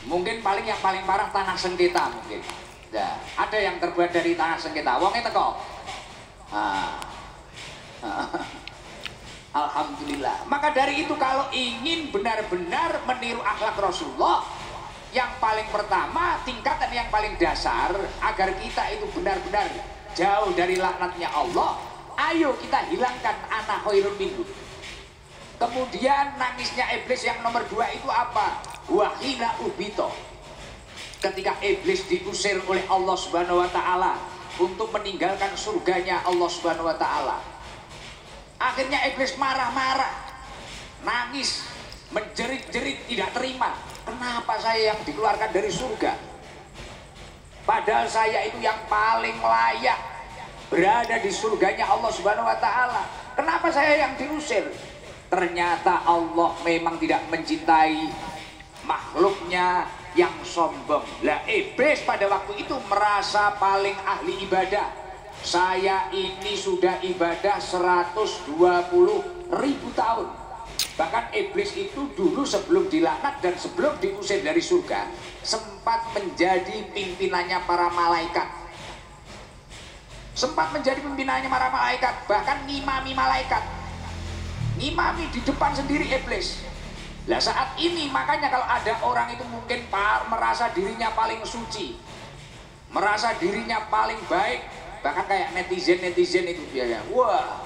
Mungkin yang paling parah tanah sengketa mungkin. Ya, ada yang terbuat dari tanah sengketa. Wonge teko. Ah. Alhamdulillah. Maka dari itu kalau ingin benar-benar meniru akhlak Rasulullah, yang paling pertama tingkatan yang paling dasar agar kita itu benar-benar jauh dari laknatnya Allah, ayo kita hilangkan ana khairun minhu. Kemudian nangisnya iblis yang nomor 2 itu apa? Wahina ubito. Ketika iblis diusir oleh Allah Subhanahu wa taala untuk meninggalkan surganya Allah Subhanahu wa taala, akhirnya iblis marah-marah, nangis, menjerit-jerit, tidak terima. Kenapa saya yang dikeluarkan dari surga? Padahal saya itu yang paling layak berada di surganya Allah Subhanahu wa taala. Kenapa saya yang diusir? Ternyata Allah memang tidak mencintai makhluknya yang sombong. Lah iblis pada waktu itu merasa paling ahli ibadah. Saya ini sudah ibadah 120.000 tahun. Bahkan iblis itu dulu sebelum dilaknat dan sebelum diusir dari surga sempat menjadi pimpinannya para malaikat. Sempat menjadi pimpinannya para malaikat, bahkan ngimami malaikat. Ngimami di depan sendiri iblis. Lah saat ini makanya kalau ada orang itu mungkin merasa dirinya paling suci, merasa dirinya paling baik, bahkan kayak netizen itu biasanya, wah,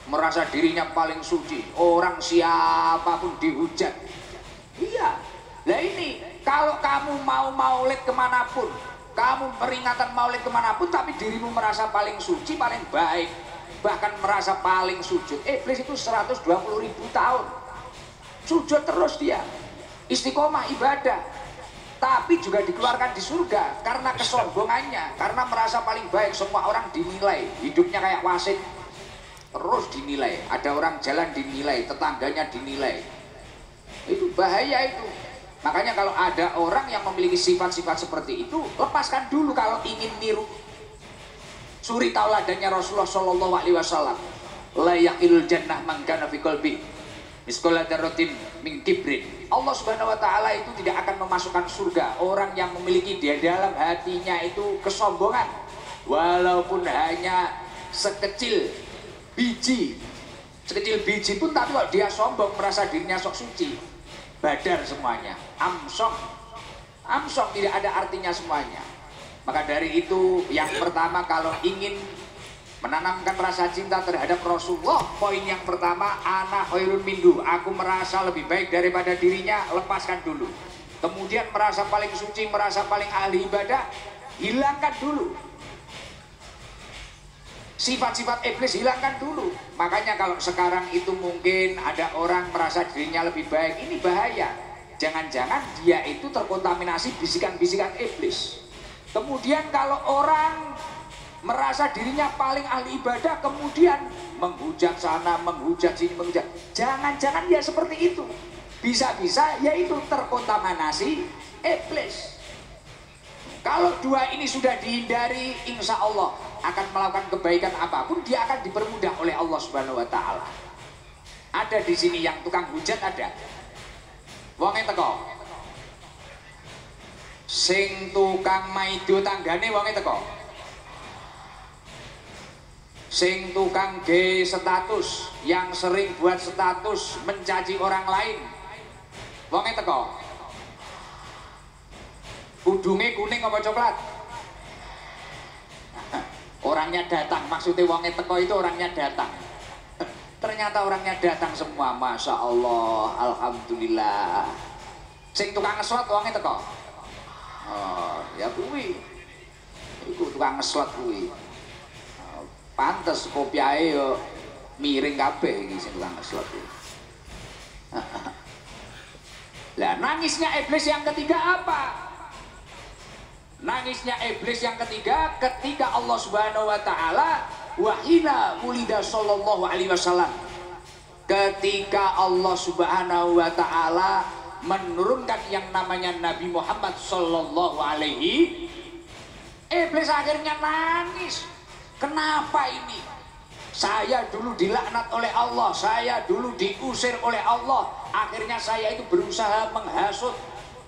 merasa dirinya paling suci, orang siapapun dihujat. Iya, lah ini kalau kamu mau maulid kemanapun, kamu peringatan maulid kemanapun, tapi dirimu merasa paling suci, paling baik, bahkan merasa paling sujud. Iblis itu 120.000 tahun sujud terus dia, istiqomah ibadah, tapi juga dikeluarkan di surga karena kesombongannya, karena merasa paling baik. Semua orang dinilai, hidupnya kayak wasit, terus dinilai. Ada orang jalan dinilai, tetangganya dinilai. Itu bahaya itu. Makanya kalau ada orang yang memiliki sifat-sifat seperti itu, lepaskan dulu kalau ingin niru suri tauladannya Rasulullah Shallallahu Alaihi Wasallam. La yaqilul jannah man kana fi qalbi miskola darrotin min kibrin. Allah Subhanahu wa taala itu tidak akan memasukkan surga orang yang memiliki di dalam hatinya itu kesombongan, walaupun hanya sekecil biji pun, tapi kalau dia sombong merasa dirinya sok suci, badar semuanya, amsong tidak ada artinya semuanya. Maka dari itu yang pertama kalau ingin menanamkan rasa cinta terhadap Rasulullah, poin yang pertama, ana khairun minhu, aku merasa lebih baik daripada dirinya, lepaskan dulu. Kemudian merasa paling suci, merasa paling ahli ibadah, hilangkan dulu. Sifat-sifat iblis hilangkan dulu. Makanya kalau sekarang itu mungkin ada orang merasa dirinya lebih baik, ini bahaya. Jangan-jangan dia itu terkontaminasi bisikan-bisikan iblis. Kemudian kalau orang merasa dirinya paling ahli ibadah, kemudian menghujat sana, menghujat sini, menghujat. Jangan-jangan ya seperti itu. Bisa-bisa yaitu terkontaminasi iblis. Kalau dua ini sudah dihindari, insya Allah akan melakukan kebaikan apapun, dia akan dipermudah oleh Allah Subhanahu wa taala. Ada di sini yang tukang hujat ada. Wonge teko. Sing tukang maido tanggane wonge teko. Sing tukang ge status, yang sering buat status mencaci orang lain, wonge teko. Udunge kuning apa coklat? Orangnya datang, maksudnya wonge teko itu orangnya datang. Ternyata orangnya datang semua, masya Allah, alhamdulillah. Sing tukang ngeslot wonge teko. Oh, ya kuwi. Iku tukang ngeslot kuwi. Pantes kopiahe yo miring kabeh iki sing tukang ngeslot iki. Lah nangisnya iblis yang ketiga apa? Nangisnya iblis yang ketiga ketika Allah Subhanahu wa taala wahina wulida sallallahu alaihi wasallam. Ketika Allah Subhanahu wa taala menurunkan yang namanya Nabi Muhammad sallallahu alaihi, iblis akhirnya nangis. Kenapa ini? Saya dulu dilaknat oleh Allah, saya dulu diusir oleh Allah. Akhirnya saya itu berusaha menghasut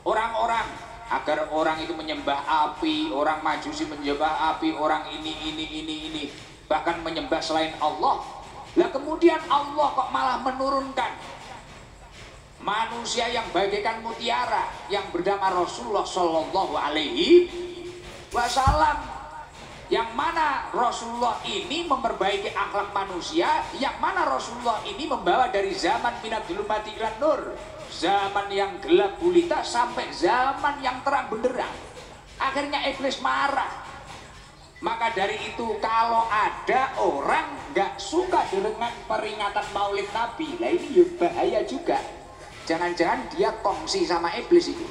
orang-orang agar orang itu menyembah api, orang Majusi menyembah api, orang ini, bahkan menyembah selain Allah. Lah kemudian Allah kok malah menurunkan manusia yang bagaikan mutiara yang bernama Rasulullah Shallallahu Alaihi Wasallam, yang mana Rasulullah ini memperbaiki akhlak manusia, yang mana Rasulullah ini membawa dari zaman minad dzulumati ilan nur, zaman yang gelap gulita sampai zaman yang terang benderang. Akhirnya iblis marah. Maka dari itu kalau ada orang nggak suka dengan peringatan Maulid Nabi, lah ini ya bahaya juga. Jangan-jangan dia kongsi sama iblis itu.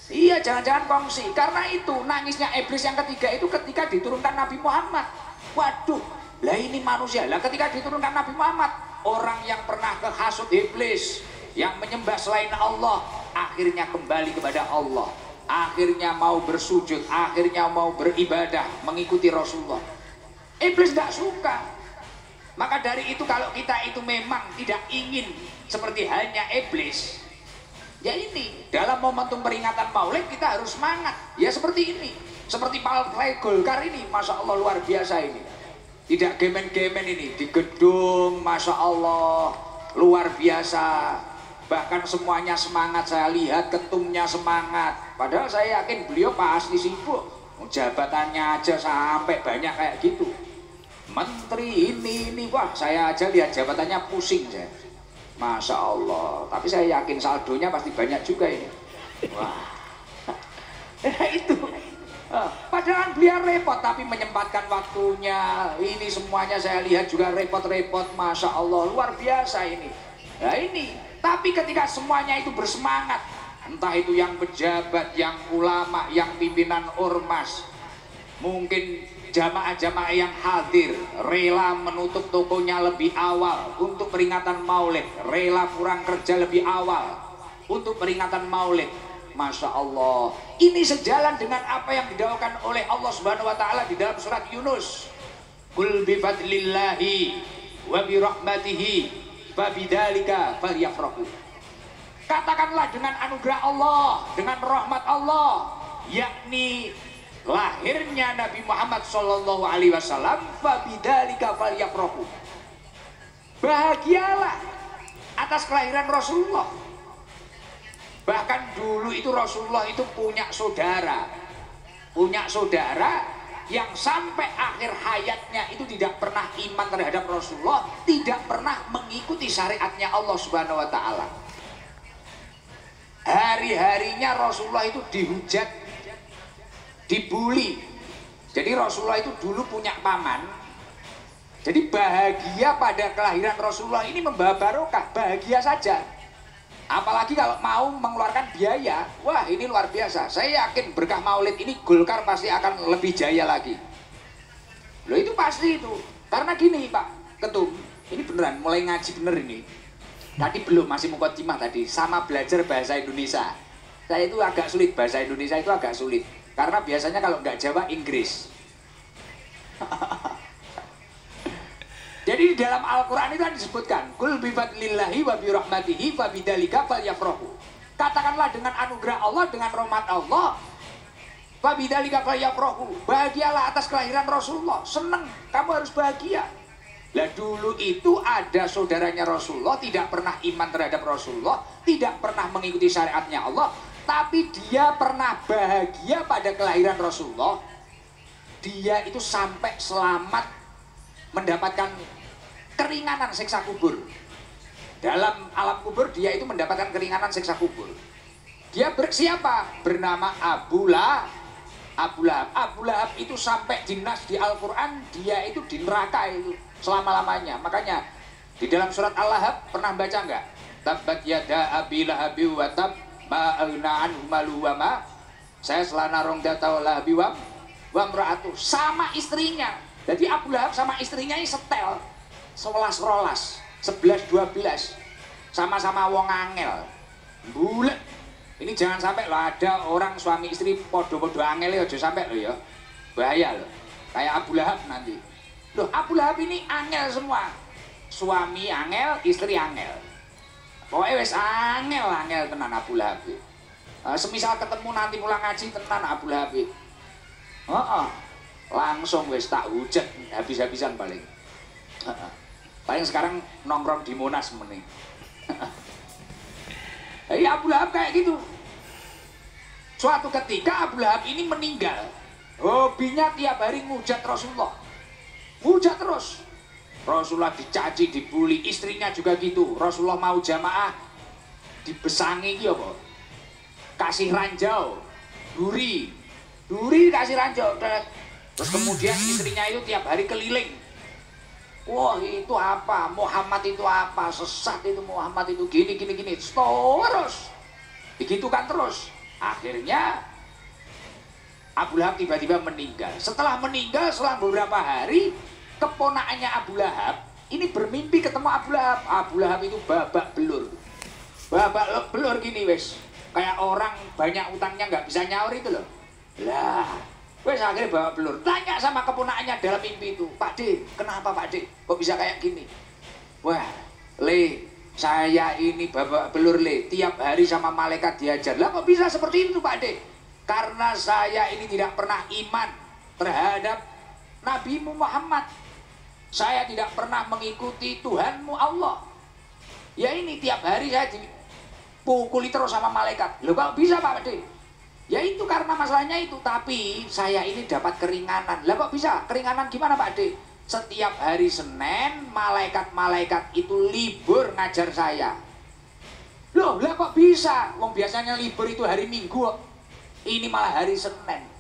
Iya, jangan-jangan kongsi. Karena itu nangisnya iblis yang ketiga itu ketika diturunkan Nabi Muhammad. Waduh, lah ini manusia. Lah ketika diturunkan Nabi Muhammad, orang yang pernah kehasut iblis, yang menyembah selain Allah, akhirnya kembali kepada Allah. Akhirnya mau bersujud, akhirnya mau beribadah, mengikuti Rasulullah. Iblis gak suka. Maka dari itu kalau kita itu memang tidak ingin seperti halnya iblis, ya ini dalam momentum peringatan Maulid kita harus semangat. Ya seperti ini, seperti Partai Golkar ini, masya Allah luar biasa ini. Tidak gemen-gemen ini di gedung, masya Allah luar biasa. Bahkan semuanya semangat, saya lihat ketumnya semangat. Padahal saya yakin beliau pasti sibuk, jabatannya aja sampai banyak kayak gitu. Menteri ini, wah saya aja lihat jabatannya pusing saya. Masya Allah, tapi saya yakin saldonya pasti banyak juga ini. Wah, itu. Padahal beliau repot, tapi menyempatkan waktunya. Ini semuanya saya lihat juga repot-repot, Masya Allah, luar biasa ini. Nah ini, tapi ketika semuanya itu bersemangat, entah itu yang pejabat, yang ulama, yang pimpinan ormas, mungkin jamaah-jamaah yang hadir rela menutup tokonya lebih awal untuk peringatan Maulid, rela pulang kerja lebih awal untuk peringatan Maulid. Masya Allah, ini sejalan dengan apa yang didakwakan oleh Allah Subhanahu wa Ta'ala di dalam surat Yunus. Qul bi fadlillahi wa bi rahmatihi fa bidzalika falyafrahu. Katakanlah dengan anugerah Allah, dengan rahmat Allah, yakni lahirnya Nabi Muhammad Shallallahu Alaihi Wasallam, fabidzalika falyafrahu. Bahagialah atas kelahiran Rasulullah. Bahkan dulu itu Rasulullah itu punya saudara yang sampai akhir hayatnya itu tidak pernah iman terhadap Rasulullah, tidak pernah mengikuti syariatnya Allah Subhanahu Wa Taala. Hari-harinya Rasulullah itu dihujat, dibully. Jadi Rasulullah itu dulu punya paman. Jadi bahagia pada kelahiran Rasulullah ini membawa barokah, bahagia saja. Apalagi kalau mau mengeluarkan biaya, wah ini luar biasa. Saya yakin berkah Maulid ini Golkar pasti akan lebih jaya lagi. Loh itu pasti itu. Karena gini Pak Ketum, ini beneran mulai ngaji bener ini. Tadi belum, masih mukotimah tadi, sama belajar bahasa Indonesia. Saya itu agak sulit, bahasa Indonesia itu agak sulit. Karena biasanya kalau nggak Jawa, Inggris. Jadi di dalam Al-Quran itu disebutkan, Qul bi fadlillahi wa bi rahmatihi fa bidzalika falyafrahu. Katakanlah dengan anugerah Allah, dengan rahmat Allah, fa bidzalika falyafrahu. Bahagialah atas kelahiran Rasulullah. Seneng, kamu harus bahagia. Lah dulu itu ada saudaranya Rasulullah, tidak pernah iman terhadap Rasulullah, tidak pernah mengikuti syariatnya Allah, tapi dia pernah bahagia pada kelahiran Rasulullah. Dia itu sampai selamat mendapatkan keringanan siksa kubur. Dalam alam kubur dia itu mendapatkan keringanan siksa kubur. Dia siapa? Bernama Abu Lahab. Abu Lahab itu sampai dinas di Al-Quran, dia itu di neraka itu selama-lamanya. Makanya di dalam surat Al-Lahab pernah baca nggak? Tabbat yada abi lahabi wa tab ma aghna'an malu wa ma. Saya selana rong data lahabi wa mra'atu, sama istrinya. Jadi Abu Lahab sama istrinya ini setel 11 rolas 11 12, sama-sama wong angel bulet. Ini jangan sampai loh ada orang suami istri podo-podo angel ya, aja sampai loh ya, bahaya loh kayak Abu Lahab nanti. Loh Abu Lahab ini angel semua, suami angel, istri angel, pokoknya wes angel tenan Abu Lahab. Semisal ketemu nanti pulang ngaji tenan Abu Lahab. Langsung wis tak hujat habis-habisan paling. Paling sekarang nongkrong di Monas meneh. Iya Abu Lahab kayak gitu. Suatu ketika Abu Lahab ini meninggal. Hobinya tiap hari ngujat Rasulullah. Ngujat terus. Rasulullah dicaci, dibully, istrinya juga gitu. Rasulullah mau jamaah dibesangi gitu apa? Kasih ranjau, duri kasih ranjau. Terus kemudian istrinya itu tiap hari keliling. Wah itu apa? Muhammad itu apa? Sesat itu Muhammad itu gini. Terus. Begitu kan terus. Akhirnya Abu Lahab tiba-tiba meninggal. Setelah meninggal, selang beberapa hari, keponakannya Abu Lahab ini bermimpi ketemu Abu Lahab. Abu Lahab itu babak belur. Babak belur gini wes. Kayak orang banyak utangnya nggak bisa nyaur itu loh. Lah, wes akhirnya babak belur. Tanya sama keponakannya dalam mimpi itu, Pak D, kenapa Pak D? Kok bisa kayak gini? Wah, Le, saya ini babak belur Le. Tiap hari sama malaikat diajar. Lah kok bisa seperti itu Pak D? Karena saya ini tidak pernah iman terhadap Nabimu Muhammad. Saya tidak pernah mengikuti Tuhanmu Allah. Ya ini tiap hari saya dipukuli terus sama malaikat. Loh kok bisa Pak D? Ya itu karena masalahnya itu. Tapi saya ini dapat keringanan. Lah kok bisa? Keringanan gimana Pak D? Setiap hari Senin malaikat-malaikat itu libur ngajar saya. Loh lah kok bisa? Wong biasanya libur itu hari Minggu kok. Ini malah hari Senin.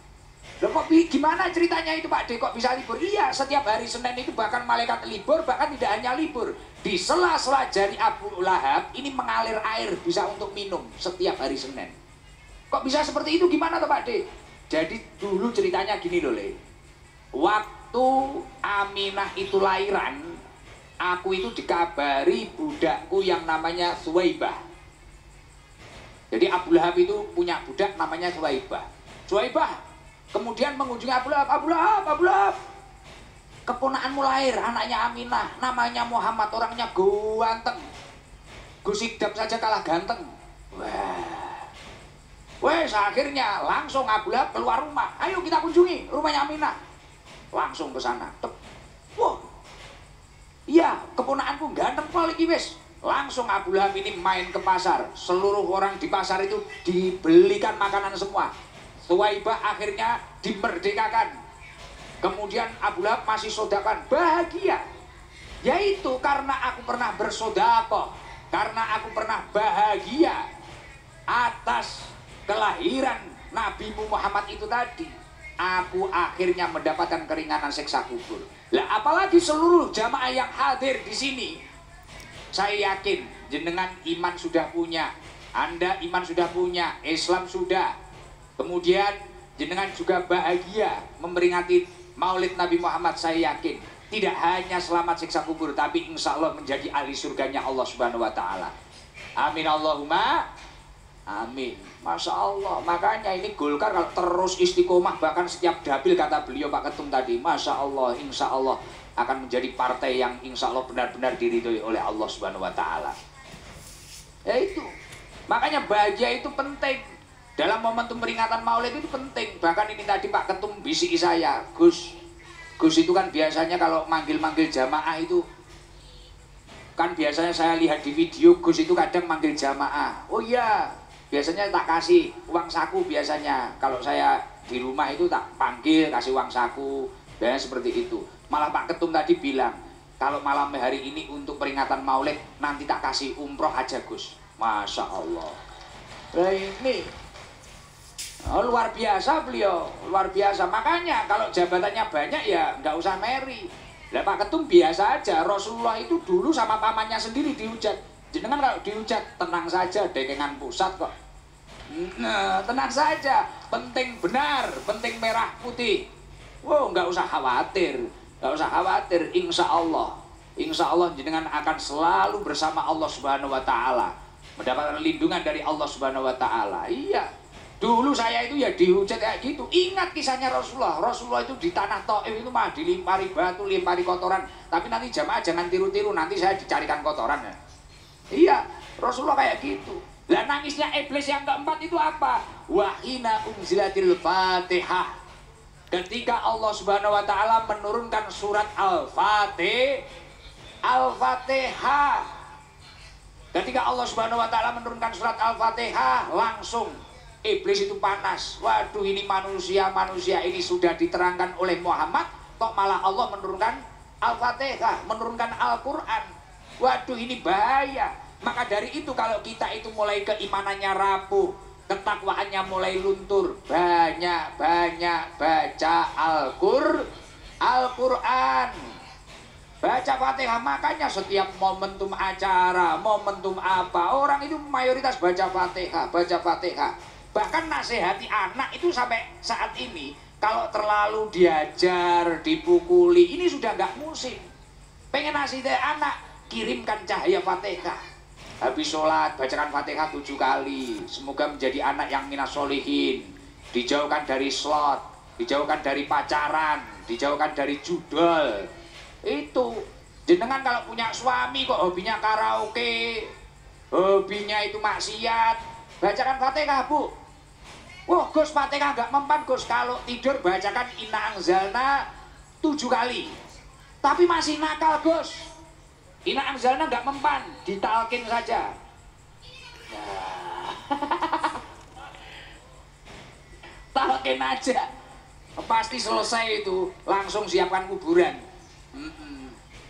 Loh kok gimana ceritanya itu Pak D? Kok bisa libur? Iya, setiap hari Senin itu bahkan malaikat libur, bahkan tidak hanya libur. Di sela-sela jari Abu Lahab ini mengalir air bisa untuk minum setiap hari Senin. Kok bisa seperti itu? Gimana tuh Pak D? Jadi dulu ceritanya gini loh Le. Waktu Aminah itu lahiran, aku itu dikabari budakku yang namanya Suwaibah. Jadi Abu Lahab itu punya budak namanya Suwaibah. Suwaibah kemudian mengunjungi Abu Lahab. Abu Lahab, keponakanmu lahir, anaknya Aminah, namanya Muhammad, orangnya ganteng. Gus Idam saja kalah ganteng. Wes akhirnya langsung Abu Lahab keluar rumah. Ayo kita kunjungi rumahnya Aminah. Langsung ke sana. Wah, iya keponakanku ganteng kali wes. Langsung Abu Lahab ini main ke pasar. Seluruh orang di pasar itu dibelikan makanan semua. Suwaibah akhirnya dimerdekakan. Kemudian Abu Lahab masih sodakan, bahagia. Yaitu karena aku pernah bersodakoh, karena aku pernah bahagia atas kelahiran Nabimu Muhammad itu tadi. Aku akhirnya mendapatkan keringanan siksa kubur. Lah apalagi seluruh jamaah yang hadir di sini. Saya yakin jenengan iman sudah punya, Anda iman sudah punya, Islam sudah. Kemudian jenengan juga bahagia memperingati Maulid Nabi Muhammad. Saya yakin tidak hanya selamat siksa kubur, tapi insya Allah menjadi ahli surganya Allah Subhanahu Wa Taala. Amin Allahumma amin. Masya Allah. Makanya ini Golkar kalau terus istiqomah, bahkan setiap dapil kata beliau Pak Ketum tadi, Masya Allah, insya Allah akan menjadi partai yang insya Allah benar-benar diridhoi oleh Allah Subhanahu Wa Taala. Ya itu. Makanya bahagia itu penting. Dalam momentum peringatan Maulid itu penting. Bahkan ini tadi Pak Ketum bisiki saya, Gus itu kan biasanya kalau manggil-manggil jamaah itu, kan biasanya saya lihat di video Gus itu kadang manggil jamaah. Oh iya, biasanya tak kasih uang saku biasanya. Kalau saya di rumah itu tak panggil, kasih uang saku. Biasanya seperti itu. Malah Pak Ketum tadi bilang, kalau malam hari ini untuk peringatan Maulid, nanti tak kasih umroh aja Gus. Masya Allah. Nah ini luar biasa beliau, luar biasa. Makanya kalau jabatannya banyak ya nggak usah meri. Lah Pak Ketum biasa aja. Rasulullah itu dulu sama pamannya sendiri dihujat. Jenengan kalau dihujat tenang saja, dekengan pusat kok. Nah, tenang saja. Penting benar, penting merah putih. Wow, nggak usah khawatir. Gak usah khawatir, insya Allah jenengan akan selalu bersama Allah Subhanahu Wa Taala, mendapatkan lindungan dari Allah Subhanahu Wa Taala. Iya, dulu saya itu ya dihujat kayak gitu. Ingat kisahnya Rasulullah itu di tanah Taif itu mah dilimpari batu, limpari kotoran. Tapi nanti jamaah jangan tiru-tiru, nanti saya dicarikan kotoran ya. Iya, Rasulullah kayak gitu. Lah nangisnya iblis yang keempat itu apa? Wahina unzilatil Fatihah. Ketika Allah Subhanahu wa taala menurunkan surat Al-Fatihah. Ketika Allah Subhanahu wa taala menurunkan surat Al-Fatihah, langsung iblis itu panas. Waduh, ini manusia ini sudah diterangkan oleh Muhammad, kok malah Allah menurunkan Al-Fatihah, menurunkan Al-Qur'an. Waduh, ini bahaya. Maka dari itu kalau kita itu mulai keimanannya rapuh, ketakwaannya mulai luntur, banyak-banyak baca Al-Qur'an. Baca Fatihah, makanya setiap momentum acara, momentum apa, orang itu mayoritas baca Fatihah. Bahkan nasihati anak itu sampai saat ini, kalau terlalu diajar, dipukuli, ini sudah nggak musim. Pengen nasihati anak, kirimkan cahaya Fatihah. Habis sholat, bacakan Fatihah 7 kali. Semoga menjadi anak yang minas solihin, dijauhkan dari slot, dijauhkan dari pacaran, dijauhkan dari judol. Itu jenengan kalau punya suami kok hobinya karaoke, hobinya itu maksiat, bacakan Fatihah, Bu. Wah, Gus, Fatihah gak mempan, Gus. Kalau tidur bacakan Inna Anzalna 7 kali. Tapi masih nakal, Gus. Inna Anzalna gak mempan, ditalkin saja. Talkin aja. Pasti selesai itu, langsung siapkan kuburan.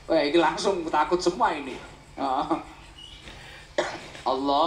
Wah, ini langsung takut semua ini. Allahumma